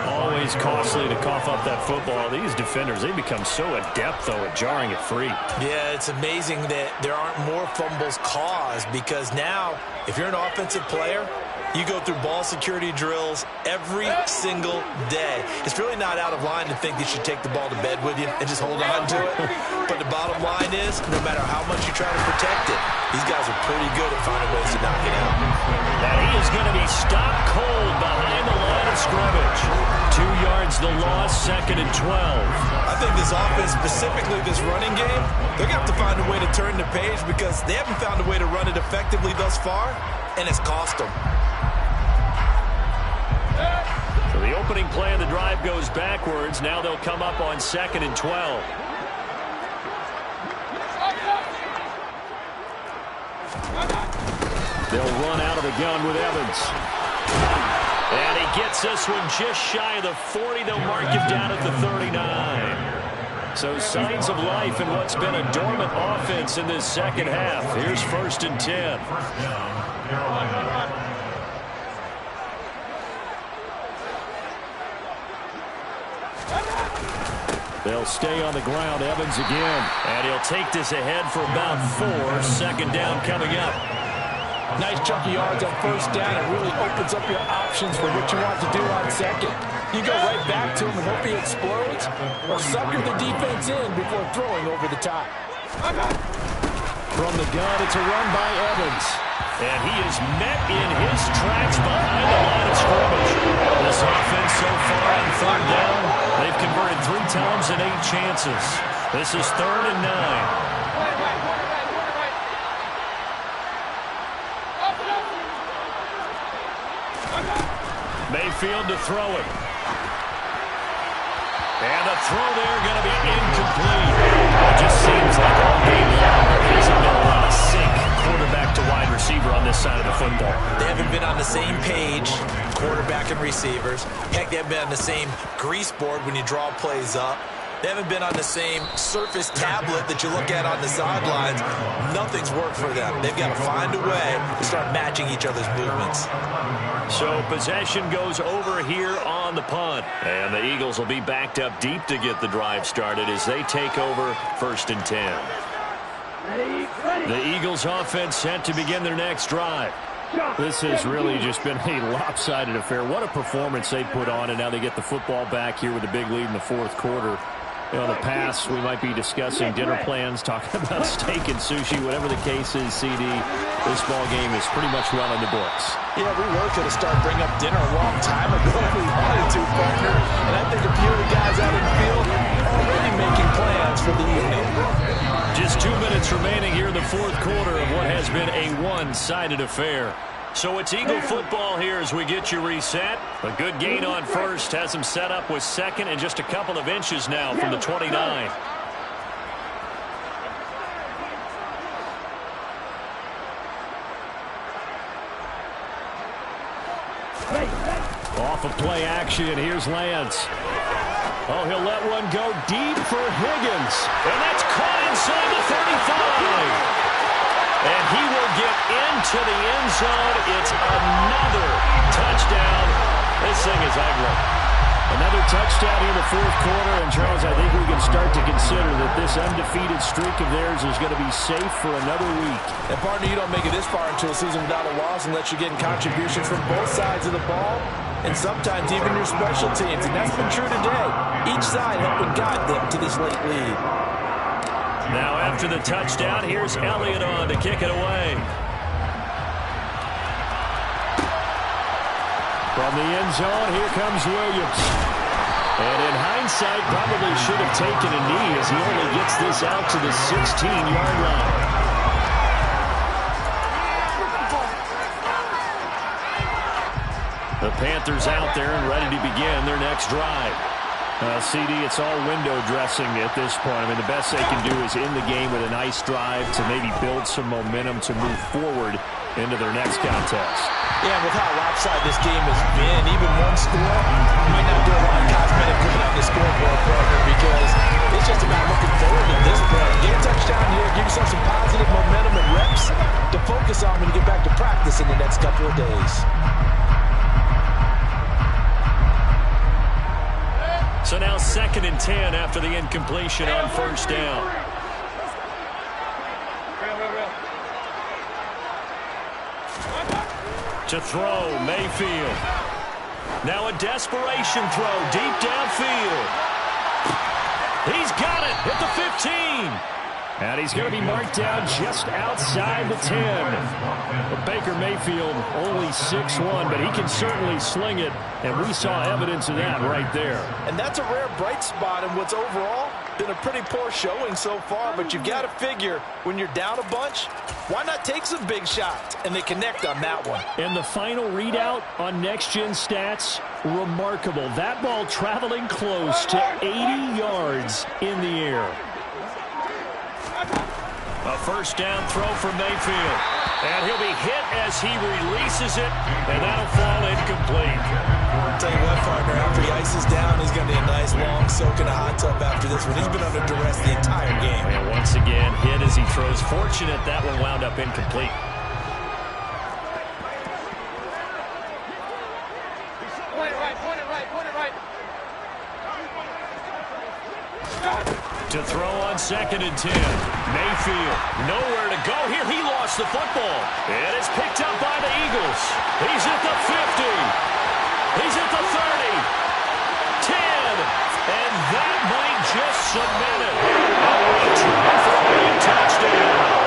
Always costly to cough up that football. These defenders, they become so adept, though, at jarring it free. Yeah, it's amazing that there aren't more fumbles caused because now, if you're an offensive player, you go through ball security drills every single day. It's really not out of line to think that you should take the ball to bed with you and just hold on to it. But the bottom line is, no matter how much you try to protect it, these guys are pretty good at finding ways to knock it out. And he is going to be stopped cold behind the line of scrimmage. 2 yards the loss, 2nd and 12. I think this offense, specifically this running game, they're going to have to find a way to turn the page because they haven't found a way to run it effectively thus far, and it's cost them. So the opening play of the drive goes backwards. Now they'll come up on 2nd and 12. They'll run out of the gun with Evans. And he gets this one just shy of the 40. They'll mark him down at the 39. So signs of life in what's been a dormant offense in this second half. Here's 1st and 10. First down, Carolina. They'll stay on the ground. Evans again. And he'll take this ahead for about 4. 2nd down coming up. Nice chunky yards on 1st down. It really opens up your options for what you want to do on 2nd. You go right back to him and hope he explodes, or sucker the defense in before throwing over the top. From the gun, it's a run by Evans. And he is met in his tracks behind the line of scrimmage. This offense so far on 3rd down, they've converted 3 times in 8 chances. This is 3rd and 9. Mayfield to throw it. And the throw there going to be incomplete. It just seems like all game long there hasn't been a lot of sync quarterback to wide receiver on this side of the football. They haven't been on the same page, quarterback and receivers. Heck, they haven't been on the same grease board when you draw plays up. They haven't been on the same surface tablet that you look at on the sidelines. Nothing's worked for them. They've got to find a way to start matching each other's movements. So possession goes over here on the punt. And the Eagles will be backed up deep to get the drive started as they take over 1st and 10. The Eagles offense set to begin their next drive. This has really just been a lopsided affair. What a performance they put on, and now they get the football back here with a big lead in the 4th quarter. You know, in the past, we might be discussing dinner plans, talking about steak and sushi, whatever the case is, CD. This ball game is pretty much well in the books. Yeah, we really could have started bringing up dinner a long time ago if we wanted to, partner. And I think a few of the guys out in the field are already making plans for the evening. Just 2 minutes remaining here in the 4th quarter of what has been a one-sided affair. So it's Eagle football here as we get you reset. A good gain on first has them set up with second and just a couple of inches now from the 29. Off of play action, here's Lance. Oh, he'll let one go deep for Higgins. And that's caught inside the 35. And he will get into the end zone. It's another touchdown. This thing is ugly. Another touchdown here in the 4th quarter. And, Charles, I think we can start to consider that this undefeated streak of theirs is going to be safe for another week. And, partner, you don't make it this far into a season without a loss unless you're getting contributions from both sides of the ball and sometimes even your special teams. And that's been true today. Each side helping guide them to this late lead. Now after the touchdown, here's Elliott on to kick it away. From the end zone, here comes Williams. And in hindsight, probably should have taken a knee as he only gets this out to the 16-yard line. The Panthers out there and ready to begin their next drive. CD, it's all window dressing at this point. I mean, the best they can do is in the game with a nice drive to maybe build some momentum to move forward into their next contest. Yeah, with how lopsided this game has been, even one score might not do a lot of cosmetic looking on the scoreboard, partner, because it's just about looking forward at this point. Get a touchdown here, give yourself some positive momentum and reps to focus on when you get back to practice in the next couple of days. So now 2nd and 10 after the incompletion on 1st down. To throw, Mayfield. Now a desperation throw deep downfield. He's got it at the 15. And he's going to be marked down just outside the 10. But Baker Mayfield only 6'1", but he can certainly sling it, and we saw evidence of that right there. And that's a rare bright spot in what's overall been a pretty poor showing so far, but you've got to figure when you're down a bunch, why not take some big shots? And they connect on that one. And the final readout on next-gen stats, remarkable. That ball traveling close to 80 yards in the air. A 1st down throw for Mayfield. And he'll be hit as he releases it, and that'll fall incomplete. I'll tell you what, partner, after he ices down, he's going to be a nice long soak in a hot tub after this one. He's been under duress the entire game. And once again, hit as he throws. Fortunate that one wound up incomplete. Point it right. To throw on 2nd and 10. Mayfield, nowhere to go here. He lost the football. And it's picked up by the Eagles. He's at the 50. He's at the 30. 10. And that might just cement it. A terrific touchdown.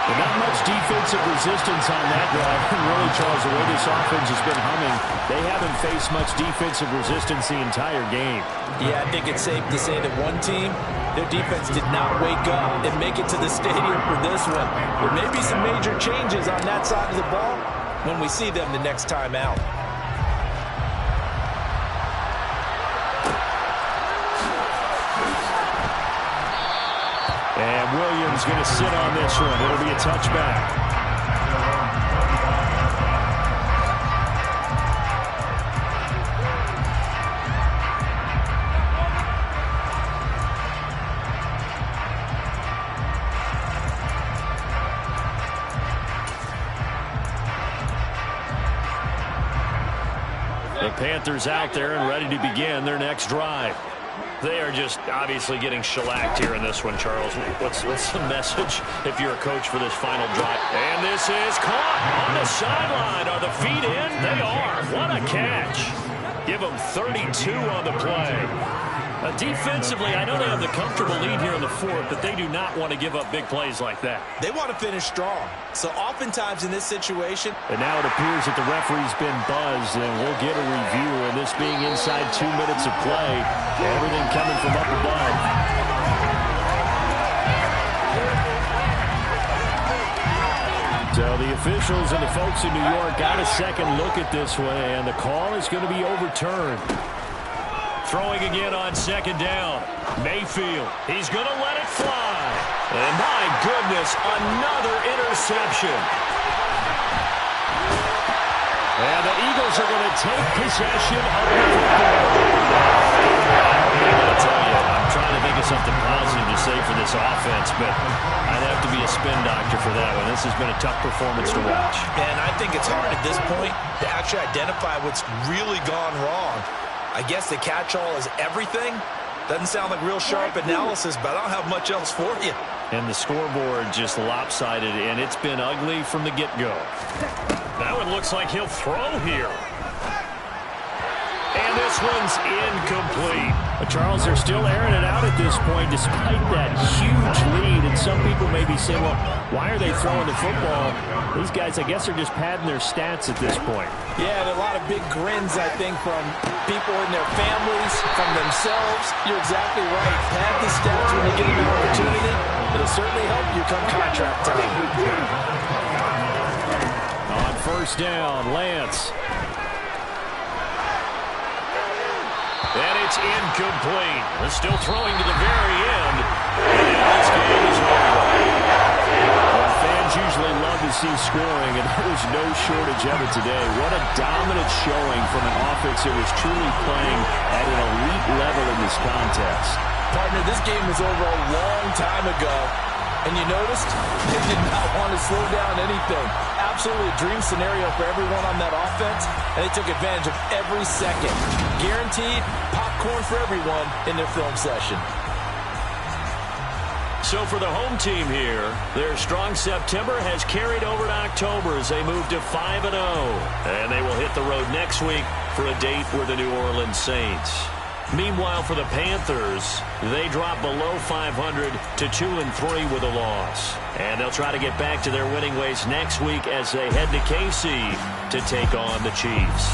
And not much defensive resistance on that drive. And really, Charles, the way this offense has been humming, they haven't faced much defensive resistance the entire game. Yeah, I think it's safe to say that one team, their defense did not wake up and make it to the stadium for this one. There may be some major changes on that side of the ball when we see them the next time out. And Williams going to sit on this one. It'll be a touchback. The Panthers out there and ready to begin their next drive. They are just obviously getting shellacked here in this one, Charles. What's the message if you're a coach for this final drive? And this is caught on the sideline. Are the feet in? They are. What a catch. Give them 32 on the play. Defensively, I know they have the comfortable lead here in the fourth, but they do not want to give up big plays like that. They want to finish strong. So oftentimes in this situation. And now it appears that the referee's been buzzed, and we'll get a review. And this being inside 2 minutes of play, everything coming from up above. So the officials and the folks in New York got a second look at this one, and the call is going to be overturned. Throwing again on second down. Mayfield. He's going to let it fly. And my goodness, another interception. And the Eagles are going to take possession of the football. I got to tell you, I'm trying to think of something positive to say for this offense, but I'd have to be a spin doctor for that one. This has been a tough performance to watch. And I think it's hard at this point to actually identify what's really gone wrong. I guess the catch-all is everything. Doesn't sound like real sharp analysis, but I don't have much else for you. And the scoreboard just lopsided, and it's been ugly from the get-go. That one looks like he'll throw here. And this one's incomplete. Charles, they're still airing it out at this point despite that huge lead. And some people may be saying, well, why are they throwing the football? These guys, I guess, are just padding their stats at this point. Yeah, and a lot of big grins, I think, from people in their families, from themselves. You're exactly right. Pad the stats when you get an opportunity. It'll certainly help you come contract time. On first down, Lance. And it's incomplete. They're still throwing to the very end. And this game is over. Well, fans usually love to see scoring, and there was no shortage of it today. What a dominant showing from an offense that was truly playing at an elite level in this contest. Partner, this game was over a long time ago. And you noticed they did not want to slow down anything. Absolutely a dream scenario for everyone on that offense, and they took advantage of every second. Guaranteed popcorn for everyone in their film session. So for the home team here, their strong September has carried over to October as they move to 5-0. And they will hit the road next week for a date with the New Orleans Saints. Meanwhile, for the Panthers, they drop below 500 to 2-3 with a loss. And they'll try to get back to their winning ways next week as they head to KC to take on the Chiefs.